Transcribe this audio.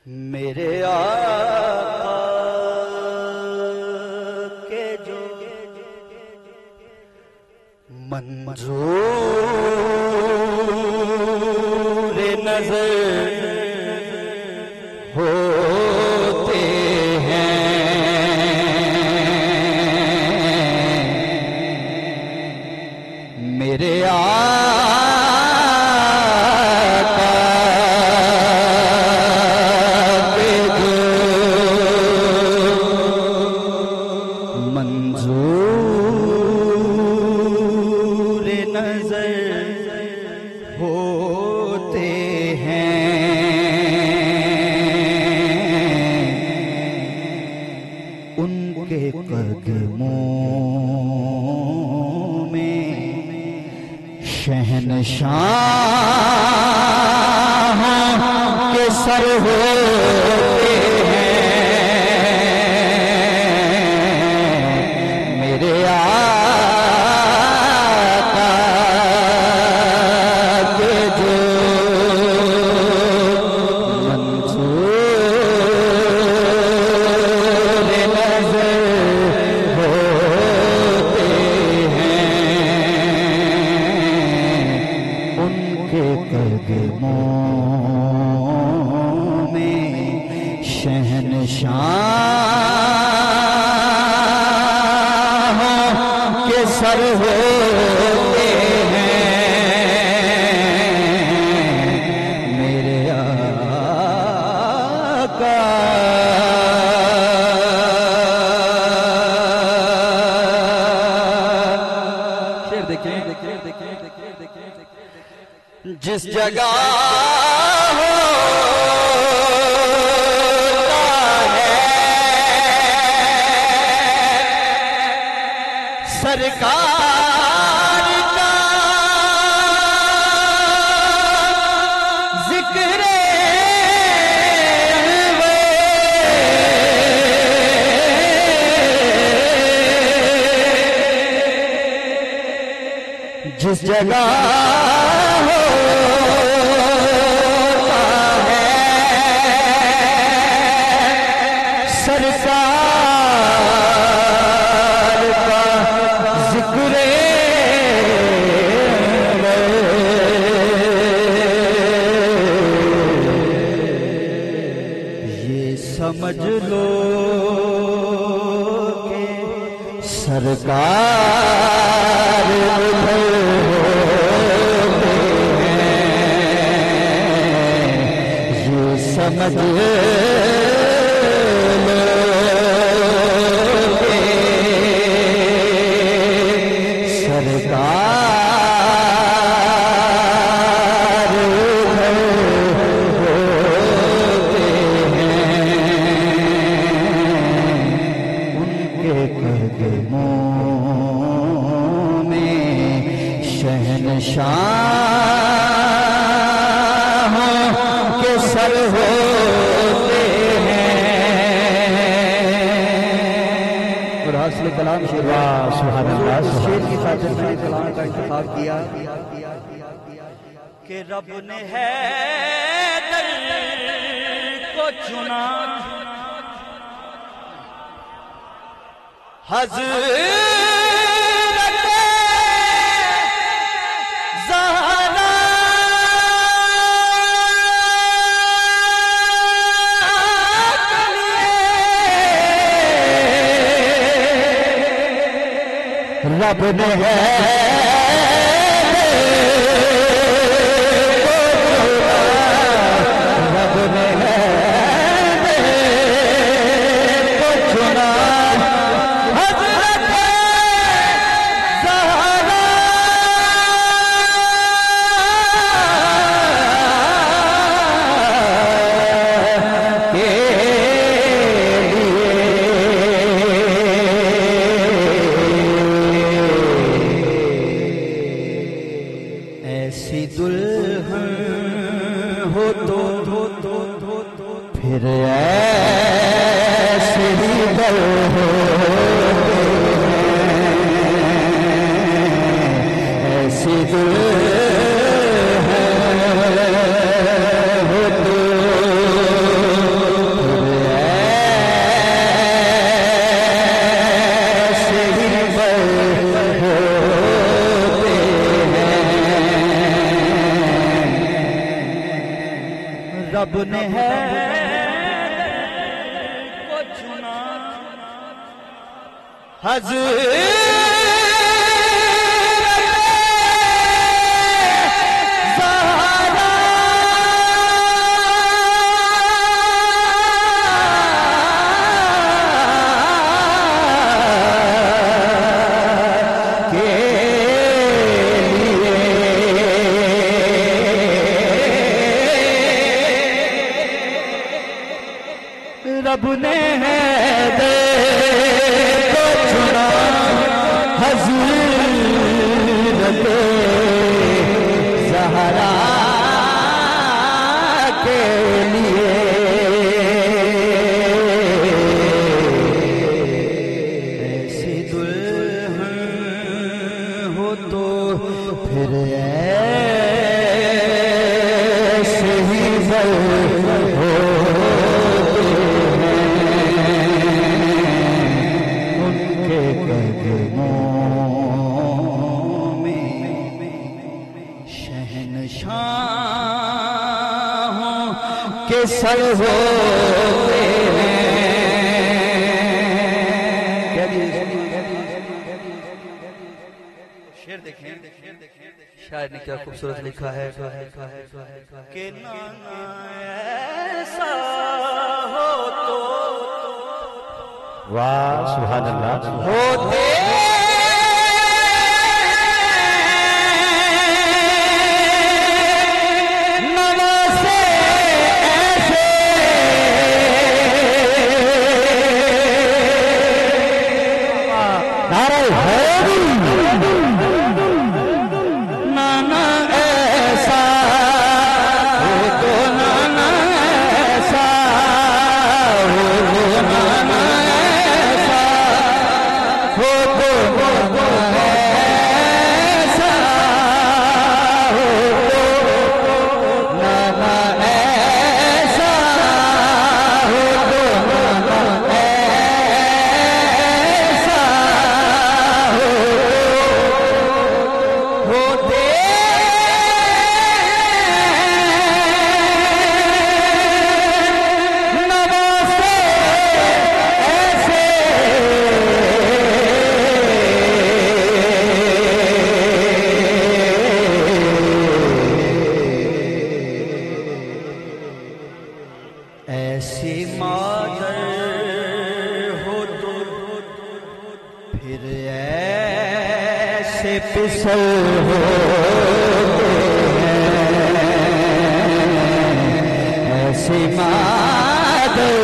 मेरे आका के जो मंजूर नजर होते हैं, मेरे होते हैं, उनके कदमों में शहंशाहों के सर होते हैं, मेरे कदमों में शहंशाहों के सर होते हैं, मेरे आका शेर देखिए जिस जगह होता है सरकार का जिक्र, जिस जगह सरकार का जिक्र ये समझ लो कि सरकार उधर होते हैं, ये समझ शहंशाहों के सर होते हैं। और हासिल कलाम शेर शेर की खातिर मैंने कलाम का इंतखाब किया कि रब ने हैदर को चुना, रब ने है रब ने है को चुना, हज़रत ज़हरा के लिए फिर ऐसे ही दर होते हैं, ऐसी दिल है हो तो फिर ऐसे ही दर होते हैं। रब ने है रब ने है दे को चुना हज़रत ज़हरा के लिए। ऐसी दुल्हन हो तो फिर ऐसे ही ज़र हो शहनशाहों के सर होते हैं। शेर देखें, शायर ने क्या खूबसूरत लिखा है कि नाना ऐसा हो तो वाह सुभान अल्लाह होते ऐसी मादर हो तो फिर ऐसे पिसल होते हैं। ऐसी मादर